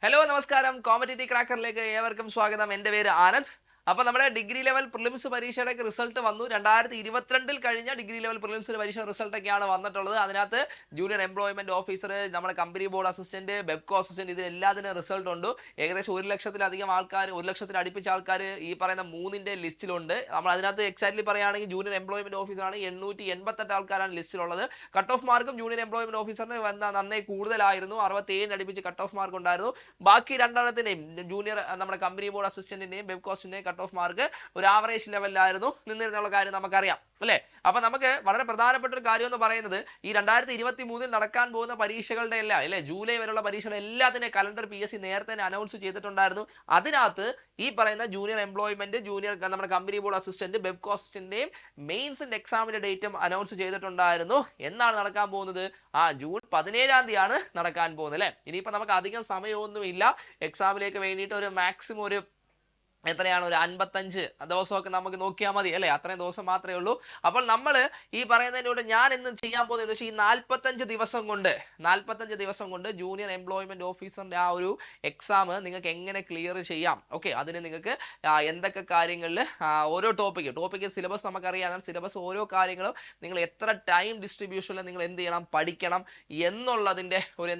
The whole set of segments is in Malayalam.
ഹലോ നമസ്കാരം കോമ്പറ്റേറ്റീവ് ക്രാക്കറിലേക്ക് ഏവർക്കും സ്വാഗതം. എൻ്റെ പേര് ആനന്ദ്. അപ്പോൾ നമ്മുടെ ഡിഗ്രി ലെവൽ പ്രിലിംസ് പരീക്ഷയുടെ റിസൾട്ട് വന്നു. 2022 കഴിഞ്ഞ ഡിഗ്രി ലെവൽ പ്രിലിംസ് പരീക്ഷ റിസൾട്ടൊക്കെയാണ് വന്നിട്ടുള്ളത്. അതിനകത്ത് ജൂനിയർ എംപ്ലോയ്മെന്റ് ഓഫീസർ, നമ്മുടെ company board assistant, Bevco assistant, ഇതിലെല്ലാത്തിനും റിസൾട്ട് ഉണ്ട്. ഏകദേശം 1,00,000-ലധികം ആൾക്കാർ, 1,00,000 അടുപ്പിച്ച ആൾക്കാർ ഈ പറയുന്ന 3ന്റെ ലിസ്റ്റിലുണ്ട്. നമ്മൾ അതിനകത്ത് എക്സാക്ട്ലി പറയുകയാണെങ്കിൽ ജൂനിയർ എംപ്ലോയ്മെന്റ് ഓഫീസറാണ് 888 ആൾക്കാരാണ് ലിസ്റ്റിലുള്ളത്. കട്ട് ഓഫ് മാർക്കും ജൂനിയർ എംപ്ലോയ്മെന്റ് ഓഫീസറിന് നന്നേ കൂടുതലായിരുന്നു. 67 അടുപ്പിച്ച് കട്ട് ഓഫ് മാർക്ക് ഉണ്ടായിരുന്നു. ബാക്കി രണ്ടെണ്ണത്തിന്റെയും ജൂനിയർ നമ്മുടെ കമ്പനി ബോർഡ് അസിസ്റ്റന്റിന്റെയും ബെബ്കോസിന്റെയും കട്ട് ഓഫ് മാർക്ക് ഒരു ആവറേജ് ലെവലിലായിരുന്നു നിന്നിരുന്നുള്ള കാര്യം നമുക്കറിയാം അല്ലേ. അപ്പൊ നമുക്ക് വളരെ പ്രധാനപ്പെട്ട ഒരു കാര്യം എന്ന് പറയുന്നത് ഈ 2023 നടക്കാൻ പോകുന്ന പരീക്ഷകളുടെ എല്ലാം അല്ലെ, ജൂലൈ വരെയുള്ള പരീക്ഷകളുടെ എല്ലാത്തിന്റെയും കലണ്ടർ PSC നേരത്തെ തന്നെ അനൗൺസ് ചെയ്തിട്ടുണ്ടായിരുന്നു. അതിനകത്ത് ഈ പറയുന്ന ജൂനിയർ എംപ്ലോയ്മെന്റ്, ജൂനിയർ നമ്മുടെ കമ്പനി ബോർഡ് അസിസ്റ്റന്റ്, ബെബ്കോ അസിസ്റ്റന്റിന്റെയും മെയിൻസിന്റെ എക്സാമിന്റെ ഡേറ്റും അനൗൺസ് ചെയ്തിട്ടുണ്ടായിരുന്നു. എന്നാണ് നടക്കാൻ പോകുന്നത്? ജൂൺ 17-ാം തീയതിയാണ് നടക്കാൻ പോകുന്നത് അല്ലെ. ഇനിയിപ്പോ നമുക്ക് അധികം സമയമൊന്നുമില്ല എക്സാമിലേക്ക് വേണ്ടിയിട്ട്. ഒരു മാക്സിമം ഒരു എത്രയാണ്, ഒരു 55 ദിവസമൊക്കെ നമുക്ക് നോക്കിയാൽ മതി അല്ലേ. അത്രയും ദിവസം മാത്രമേ ഉള്ളൂ. അപ്പോൾ നമ്മൾ ഈ പറയുന്നതിനോട് ഞാൻ ഇന്ന് ചെയ്യാൻ പോകുന്നത് ഈ 45 ദിവസം കൊണ്ട് ജൂനിയർ എംപ്ലോയ്മെന്റ് ഓഫീസറിന്റെ ആ ഒരു എക്സാം നിങ്ങൾക്ക് എങ്ങനെ ക്ലിയർ ചെയ്യാം. ഓക്കെ, അതിന് നിങ്ങൾക്ക് എന്തൊക്കെ കാര്യങ്ങളിൽ ഓരോ ടോപ്പിക്ക് സിലബസ് നമുക്കറിയാം. സിലബസ് ഓരോ കാര്യങ്ങളും നിങ്ങൾ എത്ര ടൈം ഡിസ്ട്രിബ്യൂഷനിൽ നിങ്ങൾ എന്ത് ചെയ്യണം, പഠിക്കണം എന്നുള്ളതിന്റെ ഒരു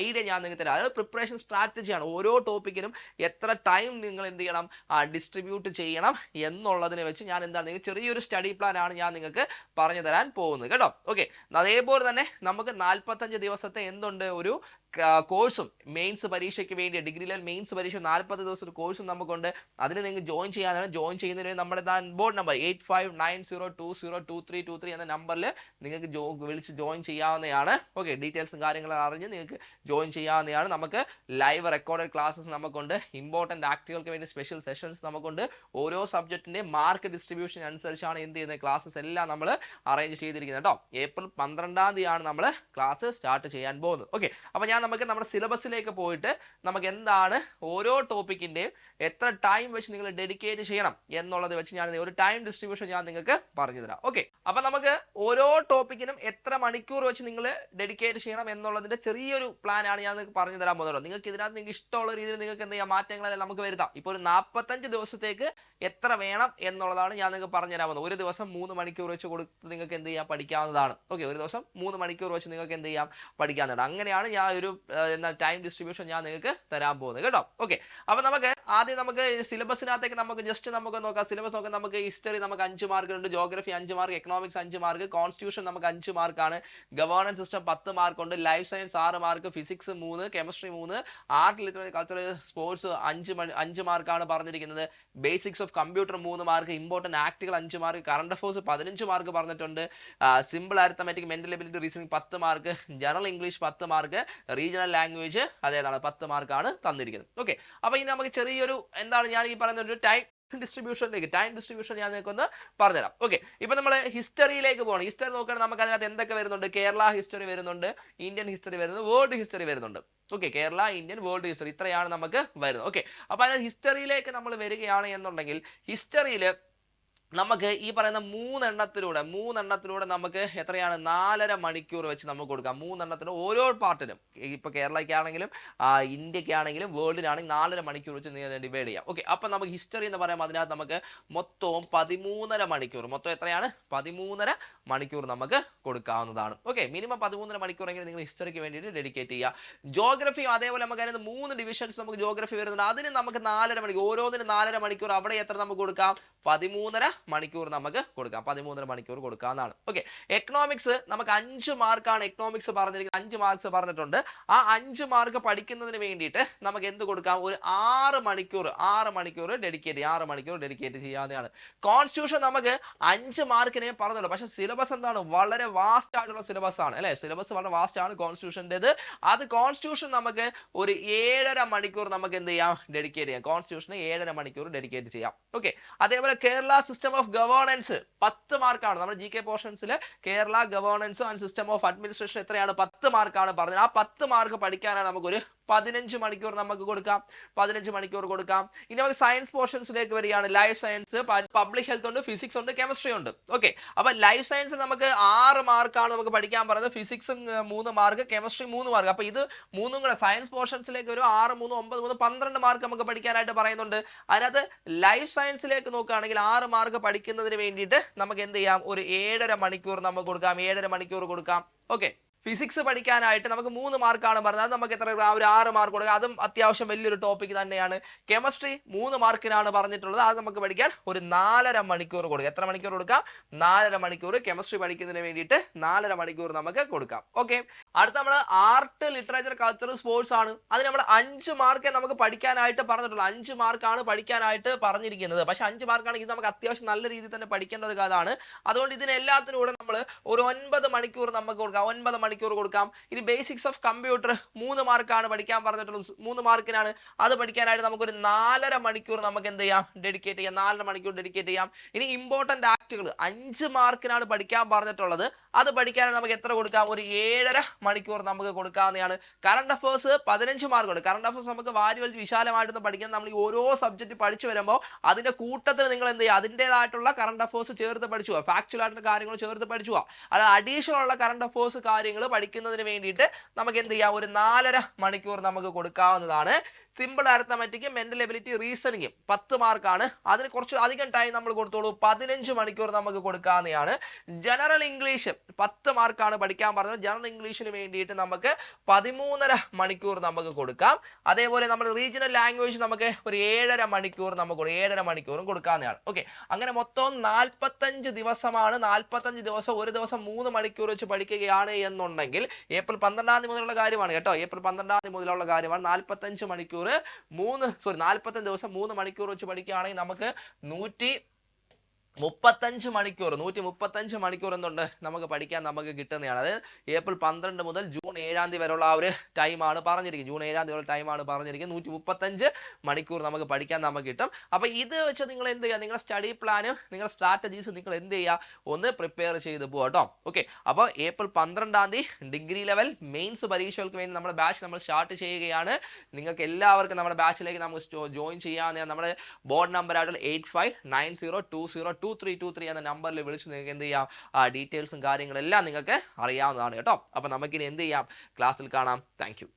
ഐഡിയ ഞാൻ നിങ്ങൾക്ക് തരാം. അതായത് പ്രിപ്പറേഷൻ സ്ട്രാറ്റജിയാണ്. ഓരോ ടോപ്പിക്കിനും എത്ര ടൈം നിങ്ങൾ എന്ത് ചെയ്യണം, ഡിസ്ട്രിബ്യൂട്ട് ചെയ്യണം എന്നുള്ളതിനെ വെച്ച് ഞാൻ നിങ്ങൾക്ക് ചെറിയൊരു സ്റ്റഡി പ്ലാൻ ആണ് ഞാൻ നിങ്ങൾക്ക് പറഞ്ഞു തരാൻ പോകുന്നത് കേട്ടോ. ഓക്കെ, അതേപോലെ തന്നെ നമുക്ക് 45 ദിവസത്തെ ഒരു കോഴ്സും മെയിൻസ് പരീക്ഷയ്ക്ക് വേണ്ടി ഡിഗ്രി ലെവൽ മെയിൻസ് പരീക്ഷ 40 ദിവസത്തെ കോഴ്സും നമുക്കുണ്ട്. അതിന് നിങ്ങൾക്ക് ജോയിൻ ചെയ്യാനാണ്. ജോയിൻ ചെയ്യുന്നതിന് നമ്മുടെ ബോർഡ് നമ്പർ 8590202323 എന്ന നമ്പറിൽ നിങ്ങൾക്ക് വിളിച്ച് ജോയിൻ ചെയ്യാവുന്നതാണ്. ഓക്കെ, ഡീറ്റെയിൽസും കാര്യങ്ങളും അറിഞ്ഞ് നിങ്ങൾക്ക് ജോയിൻ ചെയ്യാവുന്നതാണ്. നമുക്ക് ലൈവ് റെക്കോർഡഡ് ക്ലാസ്സസ് നമുക്കുണ്ട്. ഇമ്പോർട്ടൻറ്റ് ആക്ടുകൾക്ക് വേണ്ടി സ്പെഷ്യൽ സെഷൻസ് നമുക്കുണ്ട്. ഓരോ സബ്ജക്റ്റിന്റെ മാർക്ക് ഡിസ്ട്രിബ്യൂഷൻ അനുസരിച്ചാണ് എന്ത് ചെയ്യുന്നത്, ക്ലാസ്സസ് എല്ലാം നമ്മൾ അറേഞ്ച് ചെയ്തിരിക്കുന്നത് കേട്ടോ. ഏപ്രിൽ 12-ാം തീയതിയാണ് നമ്മൾ ക്ലാസ് സ്റ്റാർട്ട് ചെയ്യാൻ പോകുന്നത്. ഓക്കെ, അപ്പോൾ നമുക്ക് നമ്മുടെ സിലബസിലേക്ക് പോയിട്ട് നമുക്ക് എന്താണ് ഓരോ ടോപ്പിക്കിന്റെയും എത്ര ടൈം വെച്ച് നിങ്ങൾ ഡെഡിക്കേറ്റ് ചെയ്യണം എന്നുള്ളത് വെച്ച് ഞാൻ ഒരു ടൈം ഡിസ്ട്രിബ്യൂഷൻ ഞാൻ നിങ്ങൾക്ക് പറഞ്ഞു തരാം. ഓക്കെ, അപ്പൊ നമുക്ക് ഓരോ ടോപ്പിക്കിനും എത്ര മണിക്കൂർ വെച്ച് നിങ്ങൾ ഡെഡിക്കേറ്റ് ചെയ്യണം എന്നുള്ളതിന്റെ ചെറിയൊരു പ്ലാൻ ആണ് ഞാൻ നിങ്ങൾക്ക് പറഞ്ഞു തരാൻ പോകുന്നത്. നിങ്ങൾക്ക് ഇതിനകത്ത് നിങ്ങൾക്ക് ഇഷ്ടമുള്ള രീതിയിൽ നിങ്ങൾക്ക് എന്ത് ചെയ്യാം, മാറ്റങ്ങളെല്ലാം നമുക്ക് വരുത്താം. ഇപ്പോൾ ഒരു 45 ദിവസത്തേക്ക് എത്ര വേണം എന്നുള്ളതാണ് ഞാൻ നിങ്ങൾക്ക് പറഞ്ഞു തരാൻ പോകുന്നത്. ഒരു ദിവസം 3 മണിക്കൂർ വെച്ച് കൊടുത്ത് നിങ്ങൾക്ക് എന്ത് ചെയ്യാം, പഠിക്കാവുന്നതാണ്. ഓക്കെ, ഒരു ദിവസം 3 മണിക്കൂർ വെച്ച് നിങ്ങൾക്ക് എന്ത് ചെയ്യാം, പഠിക്കാവുന്നതാണ്. അങ്ങനെയാണ് ഞാൻ ഒരു ടൈം ഡിസ്ട്രിബ്യൂഷൻ ഞാൻ നിങ്ങൾക്ക് തരാൻ പോകുന്നത് കേട്ടോ. ഓക്കെ, അപ്പൊ നമുക്ക് സിലബസിനകത്തേക്ക് നമുക്ക് ജസ്റ്റ് നമുക്ക് നോക്കാം. സിലബസ് നോക്കാം. നമുക്ക് ഹിസ്റ്ററി നമുക്ക് 5 മാർക്കുണ്ട്, geography 5 mark, economics 5 mark, constitution നമുക്ക് 5 മാർക്കാണ്, ഗവേണൻസ് സിസ്റ്റം 10 മാർക്കുണ്ട്, life science 6 mark, physics 3, chemistry 3, art, literature, culture, sports 5 മാർക്കാണ് പറഞ്ഞിരിക്കുന്നത്. Basics of computer 3 mark, important ആക്ടുകൾ 5 മാർക്ക്, കറണ്ട് അഫയേഴ്സ് 15 മാർക്ക് പറഞ്ഞിട്ടുണ്ട്, simple arithmetic, mental ability, reasoning 10 mark, general English 10 mark, regional language അതേതാണ് 10 മാർക്കാണ് തന്നിരിക്കുന്നത്. ഓക്കെ, അപ്പൊ ഇനി നമുക്ക് ചെറിയൊരു ഞാൻ ഈ പറയുന്ന ഒരു ടൈം ഡിസ്ട്രിബ്യൂഷൻ ഞാൻ നിങ്ങൾക്കൊന്ന് പറഞ്ഞുതരാം. ഓക്കെ, ഇപ്പൊ നമ്മൾ ഹിസ്റ്ററിയിലേക്ക് പോകണം. ഹിസ്റ്ററി നോക്കുകയാണെങ്കിൽ നമുക്ക് അതിനകത്ത് എന്തൊക്കെ വരുന്നുണ്ട്? കേരള ഹിസ്റ്ററി വരുന്നുണ്ട്, ഇന്ത്യൻ ഹിസ്റ്ററി വരുന്നുണ്ട്, വേൾഡ് ഹിസ്റ്ററി വരുന്നുണ്ട്. Okay, Kerala, Indian, world history ഇത്രയാണ് നമുക്ക് വരുന്നത്. ഓക്കെ, അപ്പൊ അതിനകത്ത് ഹിസ്റ്ററിയിലേക്ക് നമ്മൾ വരികയാണ് എന്നുണ്ടെങ്കിൽ ഹിസ്റ്ററിയിൽ നമുക്ക് ഈ പറയുന്ന മൂന്നെണ്ണത്തിലൂടെ നമുക്ക് എത്രയാണ് 4.5 മണിക്കൂർ വെച്ച് നമുക്ക് കൊടുക്കാം. 3 എണ്ണത്തിന് ഓരോ പാർട്ടിനും, ഇപ്പൊ കേരളയ്ക്കാണെങ്കിലും ഇന്ത്യക്കാണെങ്കിലും വേൾഡിനാണെങ്കിൽ 4.5 മണിക്കൂർ വെച്ച് ഡിവൈഡ് ചെയ്യാം. ഓക്കെ, അപ്പൊ നമുക്ക് ഹിസ്റ്ററി എന്ന് പറയുമ്പോൾ അതിനകത്ത് നമുക്ക് മൊത്തവും 13.5 മണിക്കൂർ, മൊത്തം എത്രയാണ് 13.5 മണിക്കൂർ നമുക്ക് കൊടുക്കാവുന്നതാണ്. ഓക്കെ, മിനിമം 13.5 മണിക്കൂറെങ്കിലും നിങ്ങൾ ഹിസ്റ്ററിക്ക് വേണ്ടിയിട്ട് ഡെഡിക്കേറ്റ് ചെയ്യുക. ജോഗ്രഫിയും അതേപോലെ നമുക്ക് അതിനകത്ത് 3 ഡിവിഷൻസ് നമുക്ക് ജോഗ്രഫി വരുന്നുണ്ട്. അതിന് നമുക്ക് 4.5 മണിക്കൂർ, ഓരോന്നിനും 4.5 മണിക്കൂർ. അവിടെ എത്ര നമുക്ക് കൊടുക്കാം? 13.5 മണിക്കൂർ നമുക്ക് കൊടുക്കാം. 13.5 മണിക്കൂർ കൊടുക്കാവുന്നതാണ്. ഓക്കെ, എക്കണോമിക്സ് നമുക്ക് 5 മാർക്കാണ് എക്കണോമിക്സ് പറഞ്ഞിരിക്കുന്നത്. 5 മാർക്സ് പറഞ്ഞിട്ടുണ്ട്. ആ 5 മാർക്ക് പഠിക്കുന്നതിന് വേണ്ടിയിട്ട് നമുക്ക് എന്ത് കൊടുക്കാം? ഒരു 6 മണിക്കൂർ ഡെഡിക്കേറ്റ് ചെയ്യാവുന്നതാണ്. കോൺസ്റ്റിറ്റ്യൂഷൻ നമുക്ക് 5 മാർക്കിനെ പറഞ്ഞുള്ളൂ. പക്ഷെ സിലബസ് എന്താണ്? വളരെ വാസ്റ്റ് ആയിട്ടുള്ള സിലബസ് ആണ് അല്ലെ. സിലബസ് വളരെ വാസ്റ്റ് ആണ് കോൺസ്റ്റിറ്റ്യൂഷൻ്റെത്. അത് കോൺസ്റ്റിറ്റ്യൂഷൻ നമുക്ക് ഒരു 7.5 മണിക്കൂർ നമുക്ക് എന്ത് ചെയ്യാം? ഡെഡിക്കേറ്റ് ചെയ്യാം. കോൺസ്റ്റിറ്റ്യൂഷന് 7.5 മണിക്കൂർ ഡെഡിക്കേറ്റ് ചെയ്യാം. ഓക്കെ, അതേപോലെ കേരള സിസ്റ്റം ഓഫ് ഗവേണൻസ് 10 മാർക്കാണ്. നമ്മുടെ GK പോർഷൻസിൽ Kerala governance and system of administration എത്രയാണ്? 10 10 മാർക്കാണ് പറഞ്ഞത്. ആ 10 മാർക്ക് പഠിക്കാനാണ് നമുക്കൊരു 15 മണിക്കൂർ നമുക്ക് കൊടുക്കാം. 15 മണിക്കൂർ കൊടുക്കാം. ഇനി നമുക്ക് സയൻസ് പോർഷൻസിലേക്ക് വരികയാണ്. ലൈഫ് സയൻസ്, പബ്ലിക് ഹെൽത്ത് ഉണ്ട്, ഫിസിക്സ് ഉണ്ട്, കെമിസ്ട്രി ഉണ്ട്. ഓക്കെ, അപ്പൊ ലൈഫ് സയൻസ് നമുക്ക് 6 മാർക്കാണ് നമുക്ക് പഠിക്കാൻ പറയുന്നത്. Physics 3 mark, chemistry 3 mark. അപ്പൊ ഇത് മൂന്നും കൂടെ സയൻസ് പോർഷൻസിലേക്ക് ഒരു 6, 3, 9, 3, 12 മാർക്ക് നമുക്ക് പഠിക്കാനായിട്ട് പറയുന്നുണ്ട്. അതിനകത്ത് ലൈഫ് സയൻസിലേക്ക് നോക്കുകയാണെങ്കിൽ 6 മാർക്ക് പഠിക്കുന്നതിന് വേണ്ടിയിട്ട് നമുക്ക് എന്ത് ചെയ്യാം, ഒരു 7.5 മണിക്കൂർ നമുക്ക് കൊടുക്കാം. 7.5 മണിക്കൂർ കൊടുക്കാം. ഓക്കെ, ഫിസിക്സ് പഠിക്കാനായിട്ട് നമുക്ക് 3 മാർക്കാണ് പറഞ്ഞത്. അത് നമുക്ക് എത്ര, ഒരു 6 മാർക്ക് കൊടുക്കുക. അതും അത്യാവശ്യം വലിയൊരു ടോപ്പിക് തന്നെയാണ്. കെമിസ്ട്രി 3 മാർക്കിനാണ് പറഞ്ഞിട്ടുള്ളത്. അത് നമുക്ക് പഠിക്കാൻ ഒരു 4.5 മണിക്കൂർ കൊടുക്കാം. എത്ര മണിക്കൂർ കൊടുക്കാം? 4.5 മണിക്കൂർ കെമിസ്ട്രി പഠിക്കുന്നതിന് വേണ്ടിയിട്ട് 4.5 മണിക്കൂർ നമുക്ക് കൊടുക്കാം. ഓക്കെ, അടുത്ത നമ്മൾ ആർട്ട്, ലിറ്ററേച്ചർ, കൾച്ചർ, സ്പോർട്സ് ആണ്. അതിന് നമ്മൾ 5 മാർക്കേ നമുക്ക് പഠിക്കാനായിട്ട് പറഞ്ഞിട്ടുള്ളൂ. 5 മാർക്കാണ് പഠിക്കാനായിട്ട് പറഞ്ഞിരിക്കുന്നത്. പക്ഷെ 5 മാർക്കാണ് ഇത് നമുക്ക് അത്യാവശ്യം നല്ല രീതിയിൽ തന്നെ പഠിക്കേണ്ട ഒരു കാര്യമാണ്. അതുകൊണ്ട് ഇതിനെല്ലാത്തിനും കൂടെ നമ്മൾ ഒരു 9 മണിക്കൂർ നമുക്ക് കൊടുക്കാം. 9 മണിക്കൂർ കൊടുക്കാം. ഇനി ബേസിക്സ് ഓഫ് കമ്പ്യൂട്ടർ 3 മാർക്കാണ് പഠിക്കാൻ പറഞ്ഞിട്ടുള്ളത്. 3 മാർക്കിനാണ്. അത് പഠിക്കാനായിട്ട് നമുക്കൊരു 4.5 മണിക്കൂർ നമുക്ക് എന്ത് ചെയ്യാം, ഡെഡിക്കേറ്റ് ചെയ്യാം. 4.5 മണിക്കൂർ ഡെഡിക്കേറ്റ് ചെയ്യാം. ഇനി ഇമ്പോർട്ടന്റ് ആക്ടുകൾ 5 മാർക്കിനാണ് പഠിക്കാൻ പറഞ്ഞിട്ടുള്ളത്. അത് പഠിക്കാനായിട്ട് നമുക്ക് എത്ര കൊടുക്കാം, ഒരു 7.5 മണിക്കൂർ നമുക്ക് കൊടുക്കാവുന്നതാണ്. കറണ്ട് അഫേഴ്സ് 15 മാർക്കുണ്ട്. കറണ്ട് അഫേഴ്സ് നമുക്ക് വാരി വലിച്ച് വിശാലമായിട്ടൊന്നും പഠിക്കാൻ, നമ്മൾ ഈ ഓരോ സബ്ജക്ട് പഠിച്ചു വരുമ്പോൾ അതിന്റെ കൂട്ടത്തിൽ നിങ്ങൾ എന്ത് ചെയ്യുക, അതിൻ്റെതായിട്ടുള്ള കറണ്ട് അഫേഴ്സ് ചേർത്ത് പഠിച്ചു പോവുക. ഫാക്ച്വൽ ആയിട്ടുള്ള കാര്യങ്ങൾ ചേർത്ത് പഠിച്ചു പോവുക. അത് അഡീഷണൽ ഉള്ള കറണ്ട് അഫേഴ്സ് കാര്യങ്ങൾ പഠിക്കുന്നതിന് വേണ്ടിയിട്ട് നമുക്ക് എന്ത് ചെയ്യാം, ഒരു 4.5 മണിക്കൂർ നമുക്ക് കൊടുക്കാവുന്നതാണ്. Simple arithmetic, mental ability, reasoning 10 മാർക്കാണ്. അതിന് കുറച്ച് അധികം ടൈം നമ്മൾ കൊടുത്തോളൂ. 15 മണിക്കൂർ നമുക്ക് കൊടുക്കാവുന്നതാണ്. ജനറൽ ഇംഗ്ലീഷ് 10 മാർക്കാണ് പഠിക്കാൻ പറഞ്ഞത്. ജനറൽ ഇംഗ്ലീഷിന് വേണ്ടിയിട്ട് നമുക്ക് 13.5 മണിക്കൂർ നമുക്ക് കൊടുക്കാം. അതേപോലെ നമ്മൾ റീജിയണൽ ലാംഗ്വേജ് നമുക്ക് ഒരു 7.5 മണിക്കൂർ നമുക്ക് 7.5 മണിക്കൂറും കൊടുക്കാവുന്നതാണ്. ഓക്കെ, അങ്ങനെ മൊത്തം 45 ദിവസമാണ്. 45 ദിവസം, ഒരു ദിവസം 3 മണിക്കൂർ വെച്ച് പഠിക്കുകയാണ് എന്നുണ്ടെങ്കിൽ, ഏപ്രിൽ 12 തീയതി മുതലുള്ള കാര്യമാണ് കേട്ടോ. ഏപ്രിൽ 12 തീയതി മുതലുള്ള കാര്യമാണ്. 45 മണിക്കൂർ 45 ദിവസം 3 മണിക്കൂർ വെച്ച് പഠിക്കുകയാണെങ്കിൽ നമുക്ക് 135 മണിക്കൂർ എന്തുണ്ട് നമുക്ക് പഠിക്കാൻ നമുക്ക് കിട്ടുന്നതാണ്. അത് ഏപ്രിൽ 12 മുതൽ ജൂൺ 7 തീയതി വരെയുള്ള ആ ഒരു ടൈമാണ് പറഞ്ഞിരിക്കുന്നത്. ജൂൺ 7 തീയതി ടൈമാണ് പറഞ്ഞിരിക്കുന്നത്. 135 മണിക്കൂർ നമുക്ക് പഠിക്കാൻ നമുക്ക് കിട്ടും. അപ്പൊ ഇത് വെച്ച് നിങ്ങൾ എന്ത് ചെയ്യുക, നിങ്ങളുടെ സ്റ്റഡി പ്ലാന്, നിങ്ങളുടെ സ്ട്രാറ്റജീസ് നിങ്ങൾ എന്ത് ചെയ്യുക, ഒന്ന് പ്രിപ്പയർ ചെയ്ത് പോകുക കേട്ടോ. ഓക്കെ, അപ്പോൾ ഏപ്രിൽ 12 തീയതി ഡിഗ്രി ലെവൽ മെയിൻസ് പരീക്ഷകൾക്ക് വേണ്ടി നമ്മുടെ ബാച്ച് നമ്മൾ സ്റ്റാർട്ട് ചെയ്യുകയാണ്. നിങ്ങൾക്ക് എല്ലാവർക്കും നമ്മുടെ ബാച്ചിലേക്ക് നമുക്ക് ജോയിൻ ചെയ്യാവുന്നതാണ്. നമ്മുടെ ബോർഡ് നമ്പർ ആയിട്ടുള്ള 8590202323 എന്ന നമ്പറിൽ വിളിച്ച് നിങ്ങൾക്ക് എന്ത് ചെയ്യാം, ഡീറ്റെയിൽസും കാര്യങ്ങളെല്ലാം നിങ്ങൾക്ക് അറിയാവുന്നതാണ് കേട്ടോ. അപ്പൊ നമുക്കിനി എന്ത് ചെയ്യാം, ക്ലാസ്സിൽ കാണാം. Thank you.